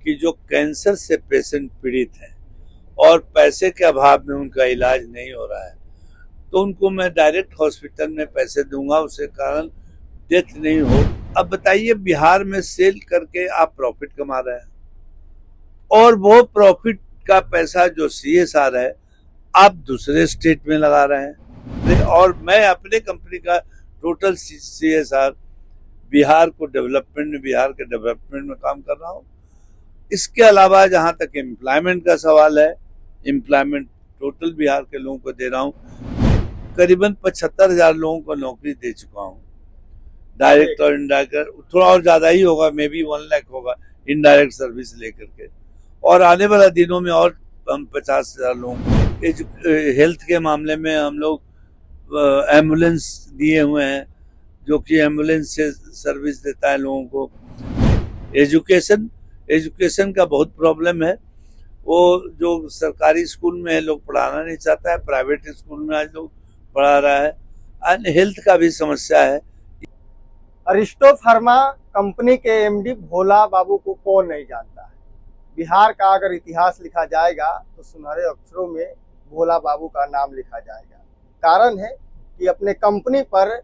कि जो कैंसर से पेशेंट पीड़ित हैं और पैसे के अभाव में उनका इलाज नहीं हो रहा है, तो उनको मैं डायरेक्ट हॉस्पिटल में पैसे दूंगा, उसके कारण डेथ नहीं हो। अब बताइए, बिहार में सेल करके आप प्रॉफिट कमा रहे हैं और वो प्रॉफिट का पैसा जो CSR है आप दूसरे स्टेट में लगा रहे हैं, और मैं अपने कंपनी का टोटल CSR बिहार के डेवलपमेंट में काम कर रहा हूँ। इसके अलावा जहां तक एम्प्लॉयमेंट का सवाल है, एम्प्लॉयमेंट टोटल बिहार के लोगों को दे रहा हूँ। करीबन 75,000 लोगों को नौकरी दे चुका हूँ, डायरेक्ट और इनडायरेक्ट। थोड़ा और ज्यादा ही होगा, मे बी 1 लाख होगा इनडायरेक्ट सर्विस लेकर के। और आने वाला दिनों में और हम 50,000 लोगों को हेल्थ के मामले में हम लोग एम्बुलेंस दिए हुए हैं, जो कि एम्बुलेंस से सर्विस देता है लोगों को। एजुकेशन का बहुत प्रॉब्लम है। वो जो सरकारी स्कूल में है लोग पढ़ाना नहीं चाहता है, प्राइवेट स्कूल में आज लोग पढ़ा रहा है। एंड हेल्थ का भी समस्या है। अरिस्टो फार्मा कंपनी के MD भोला बाबू को कौन नहीं जानता है। बिहार का अगर इतिहास लिखा जाएगा तो सुनहरे अक्षरों में भोला बाबू का नाम लिखा जाएगा। कारण है कि अपने कंपनी पर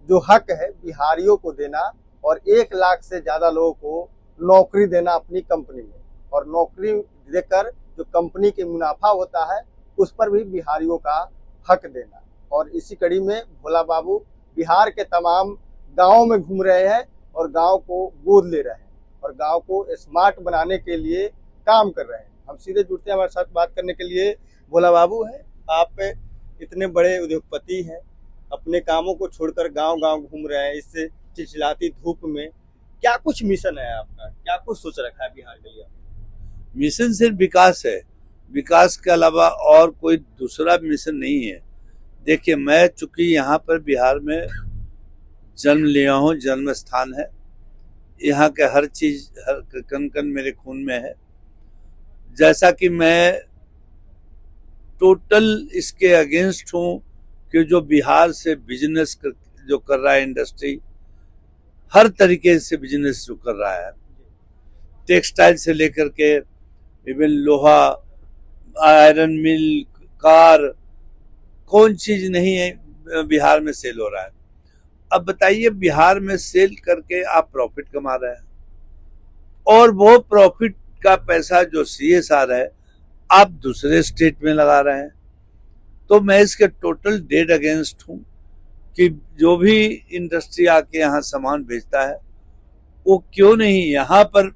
जो हक है बिहारियों को देना और 1 लाख से ज्यादा लोगों को नौकरी देना अपनी कंपनी में, और नौकरी देकर जो कंपनी के मुनाफा होता है उस पर भी बिहारियों का हक देना। और इसी कड़ी में भोला बाबू बिहार के तमाम गांवों में घूम रहे हैं और गांव को गोद ले रहे हैं और गांव को स्मार्ट बनाने के लिए काम कर रहे हैं। हम सीधे जुड़ते हैं, हमारे साथ बात करने के लिए भोला बाबू हैं। आप इतने बड़े उद्योगपति हैं, अपने कामों को छोड़कर गांव-गांव घूम रहे हैं इस चिलचिलाती धूप में। क्या कुछ मिशन है आपका, क्या कुछ सोच रखा है बिहार के लिए? मिशन सिर्फ विकास है, विकास के अलावा और कोई दूसरा मिशन नहीं है। देखिए, मैं चूंकि यहाँ पर बिहार में जन्म लिया हूँ, जन्म स्थान है, यहाँ के हर चीज, हर कण कण मेरे खून में है। जैसा कि मैं टोटल इसके अगेंस्ट हूँ कि जो बिहार से बिजनेस जो कर रहा है, इंडस्ट्री हर तरीके से बिजनेस जो कर रहा है, टेक्सटाइल से लेकर के इवन लोहा, आयरन मिल, कार, कौन चीज नहीं है बिहार में सेल हो रहा है। अब बताइए, बिहार में सेल करके आप प्रॉफिट कमा रहे हैं और वो प्रॉफिट का पैसा जो CSR है आप दूसरे स्टेट में लगा रहे हैं। तो मैं इसके टोटल डेड अगेंस्ट हूं कि जो भी इंडस्ट्री आके यहाँ सामान बेचता है वो क्यों नहीं यहाँ पर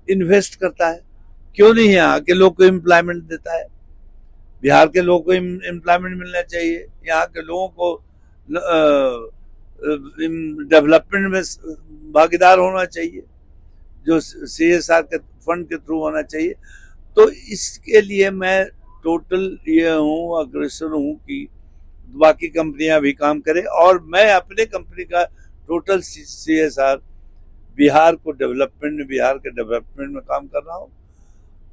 इन्वेस्ट करता है, क्यों नहीं यहाँ के लोग को एम्प्लॉयमेंट देता है। बिहार के लोगों को एम्प्लॉयमेंट मिलना चाहिए, यहाँ के लोगों को डेवलपमेंट में भागीदार होना चाहिए, जो CSR के फंड के थ्रू होना चाहिए। तो इसके लिए मैं टोटल ये हूँ, अग्रसर हूँ कि बाकी कंपनियां भी काम करें, और मैं अपने कंपनी का टोटल CSR बिहार के डेवलपमेंट में काम कर रहा हूँ।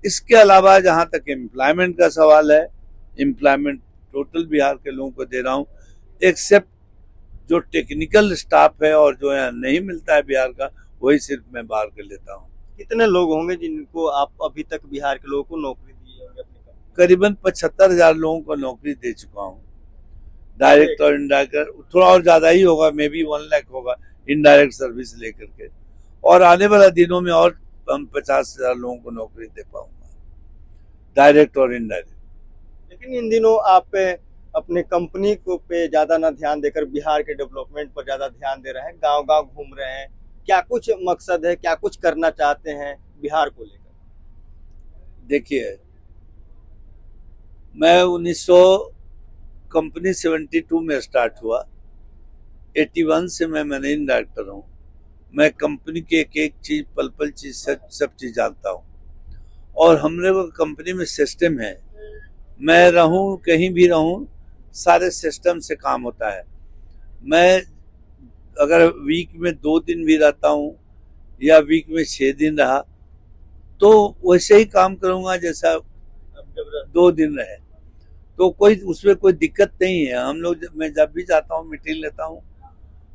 इसके अलावा जहां तक एम्प्लॉयमेंट का सवाल है, एम्प्लॉयमेंट टोटल बिहार के लोगों को दे रहा हूँ, एक्सेप्ट जो टेक्निकल स्टाफ है और जो यहाँ नहीं मिलता है बिहार का, वही सिर्फ मैं बाहर कर लेता हूँ। कितने लोग होंगे जिनको आप अभी तक बिहार के लोगों को नौकरी दी होंगे? करीबन 75,000 लोगों को नौकरी दे चुका हूँ, डायरेक्ट और इनडायरेक्ट। थोड़ा और ज्यादा ही होगा, मे बी 1 लाख होगा इनडायरेक्ट सर्विस लेकर के। और आने वाला दिनों में और हम 50,000 लोगों को नौकरी दे पाऊंगा, डायरेक्ट और इनडायरेक्ट। लेकिन इन दिनों आप अपने कंपनी को पे ज्यादा ना ध्यान देकर बिहार के डेवलपमेंट पर ज्यादा ध्यान दे रहे हैं, गांव-गांव घूम रहे हैं। क्या कुछ मकसद है, क्या कुछ करना चाहते हैं बिहार को लेकर? देखिए, मैं 1900 कंपनी 72 में स्टार्ट हुआ, 81 से मैं मैनेजिंग डायरेक्टर हूँ। मैं कंपनी की एक चीज, पल चीज, सब चीज जानता हूँ। और हम लोग कंपनी में सिस्टम है, मैं रहूं कहीं भी रहूं, सारे सिस्टम से काम होता है। मैं अगर वीक में 2 दिन भी रहता हूं या वीक में 6 दिन रहा तो वैसे ही काम करूंगा जैसा 2 दिन रहे, तो कोई उसमें कोई दिक्कत नहीं है। हम लोग, मैं जब भी जाता हूँ मीटिंग लेता हूँ,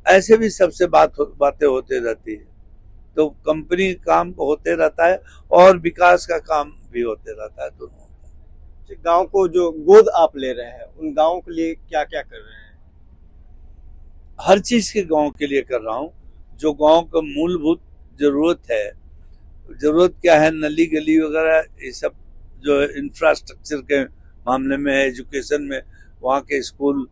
ऐसे भी सबसे बातें होते रहती है। तो कंपनी काम होते रहता है और विकास का काम भी होते रहता है दोनों। गांव को जो गोद आप ले रहे हैं, उन गांवों के लिए क्या क्या कर रहे हैं? हर चीज के गांव के लिए कर रहा हूँ। जो गांव का मूलभूत जरूरत है, जरूरत क्या है, नली गली वगैरह, ये सब जो इंफ्रास्ट्रक्चर के मामले में है, एजुकेशन में, वहाँ के स्कूल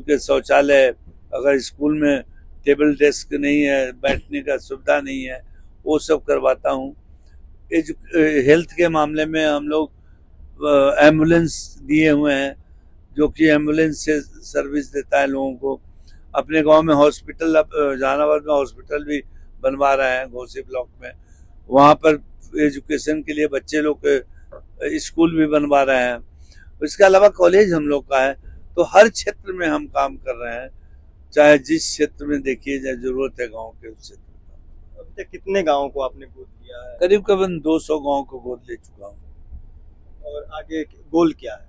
के शौचालय, अगर स्कूल में टेबल डेस्क नहीं है, बैठने का सुविधा नहीं है, वो सब करवाता हूँ। हेल्थ के मामले में हम लोग एम्बुलेंस दिए हुए हैं, जो कि एम्बुलेंस से सर्विस देता है लोगों को। अपने गांव में हॉस्पिटल, जहानाबाद में हॉस्पिटल भी बनवा रहे हैं घोसी ब्लॉक में। वहाँ पर एजुकेशन के लिए बच्चे लोग के स्कूल भी बनवा रहे हैं। इसके अलावा कॉलेज हम लोग का है। तो हर क्षेत्र में हम काम कर रहे हैं, चाहे जिस क्षेत्र में देखिए जाए जरूरत है गांव के, उस क्षेत्र में। अभी तक कितने गांवों को आपने गोद लिया है? करीब 200 गांव को गोद ले चुका हूँ। और आगे गोल क्या है?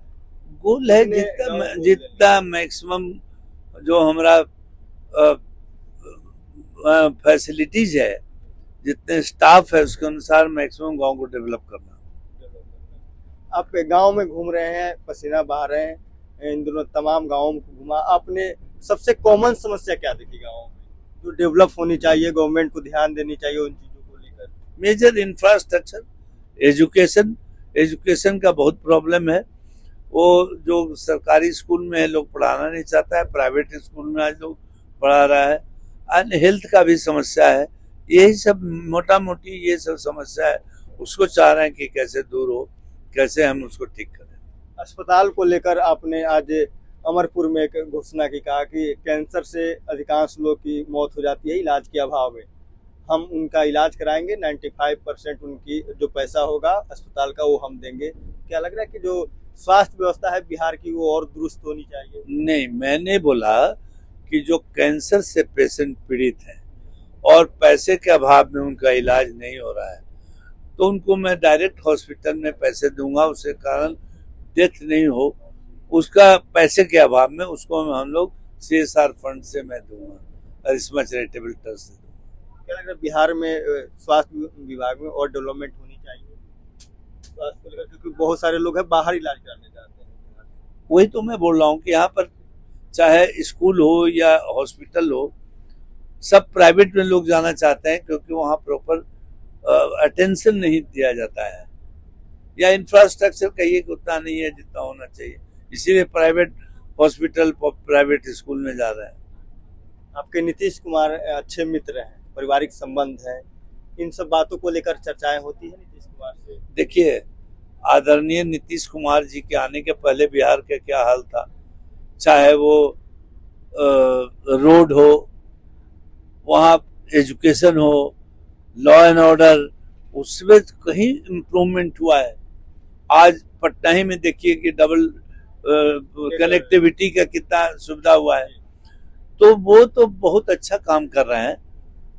गोल है कितने गांव गोद जितना मैक्सिमम जो हमारा फैसिलिटीज है, जितने स्टाफ है, उसके अनुसार मैक्सिमम गांव को डेवलप करना। आप गांव में घूम रहे हैं, पसीना बहा रहे हैं, इन दोनों तमाम गांवों में घुमा, आपने सबसे कॉमन समस्या क्या देखी गांवों में जो डेवलप होनी चाहिए, गवर्नमेंट को ध्यान देनी चाहिए उन चीजों को लेकर? मेजर इंफ्रास्ट्रक्चर, एजुकेशन का बहुत प्रॉब्लम है। वो जो सरकारी स्कूल में है लोग पढ़ाना नहीं चाहता है, प्राइवेट स्कूल में आज लोग पढ़ा रहा है। एंड हेल्थ का भी समस्या है। यही सब मोटा मोटी ये सब समस्या है, उसको चाह रहे हैं कि कैसे दूर हो, कैसे हम उसको ठीक करें। अस्पताल को लेकर आपने आज अमरपुर में एक घोषणा की, कहा कि कैंसर से अधिकांश लोग की मौत हो जाती है इलाज के अभाव में, हम उनका इलाज कराएंगे, 95% उनकी जो पैसा होगा अस्पताल का वो हम देंगे। क्या लग रहा है कि जो स्वास्थ्य व्यवस्था है बिहार की वो और दुरुस्त होनी चाहिए? नहीं, मैंने बोला कि जो कैंसर से पेशेंट पीड़ित हैं और पैसे के अभाव में उनका इलाज नहीं हो रहा है, तो उनको मैं डायरेक्ट हॉस्पिटल में पैसे दूंगा, उसके कारण डेथ नहीं हो, उसका पैसे के अभाव में उसको हम लोग CSR फंड से मैं दूंगा, करिश्मा चैरिटेबल ट्रस्ट से दूंगा। क्या लग रहा है बिहार में स्वास्थ्य विभाग में और डेवलपमेंट होनी चाहिए स्वास्थ्य को लेकर, क्योंकि बहुत सारे लोग हैं बाहर इलाज कराने जाते हैं? वही तो मैं बोल रहा हूँ कि यहाँ पर चाहे स्कूल हो या हॉस्पिटल हो, सब प्राइवेट में लोग जाना चाहते हैं, क्योंकि वहाँ प्रॉपर अटेंशन नहीं दिया जाता है, या इंफ्रास्ट्रक्चर कहिए कि उतना नहीं है जितना होना चाहिए, इसीलिए प्राइवेट हॉस्पिटल, प्राइवेट स्कूल में जा रहे हैं। आपके नीतीश कुमार अच्छे मित्र हैं, पारिवारिक संबंध है, इन सब बातों को लेकर चर्चाएं होती है नीतीश कुमार से? देखिए, आदरणीय नीतीश कुमार जी के आने के पहले बिहार का क्या हाल था, चाहे वो रोड हो, वहाँ एजुकेशन हो, लॉ एंड ऑर्डर, उसमें कहीं इम्प्रूवमेंट हुआ है। आज पटना ही में देखिए कि डबल कनेक्टिविटी का कितना सुविधा हुआ है। तो वो तो बहुत अच्छा काम कर रहे हैं,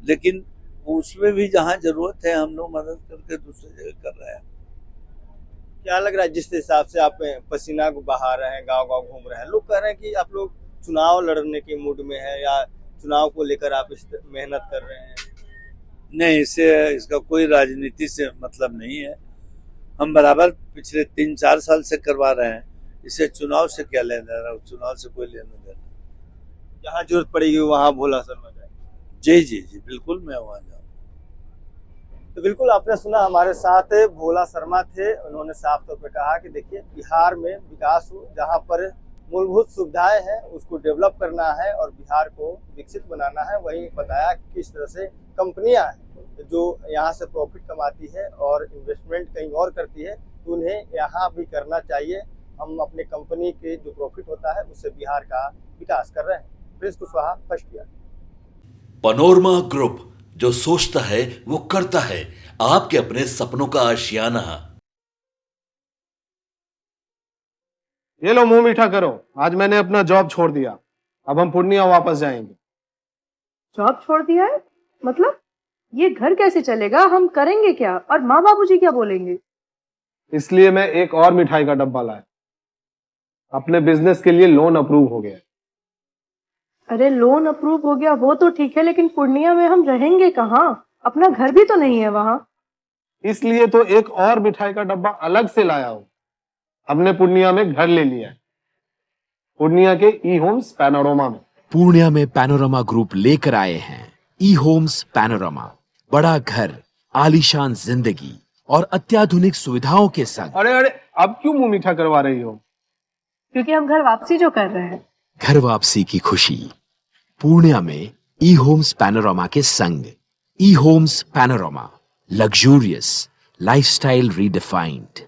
लेकिन उसमें भी जहाँ जरूरत है हम लोग मदद करके दूसरी जगह कर रहे हैं। क्या लग रहा है जिस हिसाब से आप पसीना को बहा रहे हैं, गांव गांव घूम रहे हैं, लोग कह रहे हैं कि आप लोग चुनाव लड़ने के मूड में है या चुनाव को लेकर आप इस मेहनत कर रहे हैं? नहीं, इसका कोई राजनीति से मतलब नहीं है। हम बराबर पिछले 3-4 साल से करवा रहे हैं, इसे चुनाव से क्या लेना देना, चुनाव से कोई लेना देना। जहाँ जरूरत पड़ेगी वहाँ भोला शर्मा जाए। जी जी जी, बिल्कुल मैं वहाँ जाऊँ। तो बिल्कुल आपने सुना, हमारे साथ भोला शर्मा थे। उन्होंने साफ तौर पे कहा कि देखिए बिहार में विकास हो, जहाँ पर मूलभूत सुविधाएं हैं उसको डेवलप करना है और बिहार को विकसित बनाना है। वही बताया कि किस तरह से कंपनियां हैं जो यहाँ से प्रॉफिट कमाती है और इन्वेस्टमेंट कहीं और करती है, तो उन्हें यहाँ भी करना चाहिए। हम अपने कंपनी के जो प्रॉफिट होता है उससे बिहार का विकास कर रहे हैं। Prince Kushwaha, first year. Panorama group, जो सोचता है वो करता है। आपके अपने सपनों का आशियाना। ये लो, मुंह मीठा करो। आज मैंने अपना जॉब छोड़ दिया, अब हम पूर्णिया वापस जाएंगे। जॉब छोड़ दिया है? मतलब ये घर कैसे चलेगा? हम करेंगे क्या? और माँ बाबूजी क्या बोलेंगे? इसलिए मैं एक और मिठाई का डब्बा लाया। अपने बिजनेस के लिए लोन अप्रूव हो गया। अरे लोन अप्रूव हो गया वो तो ठीक है, लेकिन पूर्णिया में हम रहेंगे कहाँ? अपना घर भी तो नहीं है वहां। इसलिए तो एक और मिठाई का डब्बा अलग से लाया हूं। हमने पूर्णिया में घर ले लिया है, पूर्णिया के ई होम्स पैनोरमा में। पूर्णिया में पैनोरमा ग्रुप लेकर आए हैं ई होम्स पैनोरमा, बड़ा घर, आलीशान जिंदगी और अत्याधुनिक सुविधाओं के संग। अरे अरे, अब क्यों मुंह मीठा करवा रही हो? क्योंकि हम घर वापसी जो कर रहे हैं। घर वापसी की खुशी पूर्णिया में ई होम्स पैनोरमा के संग। E Homes Panorama, luxurious lifestyle redefined.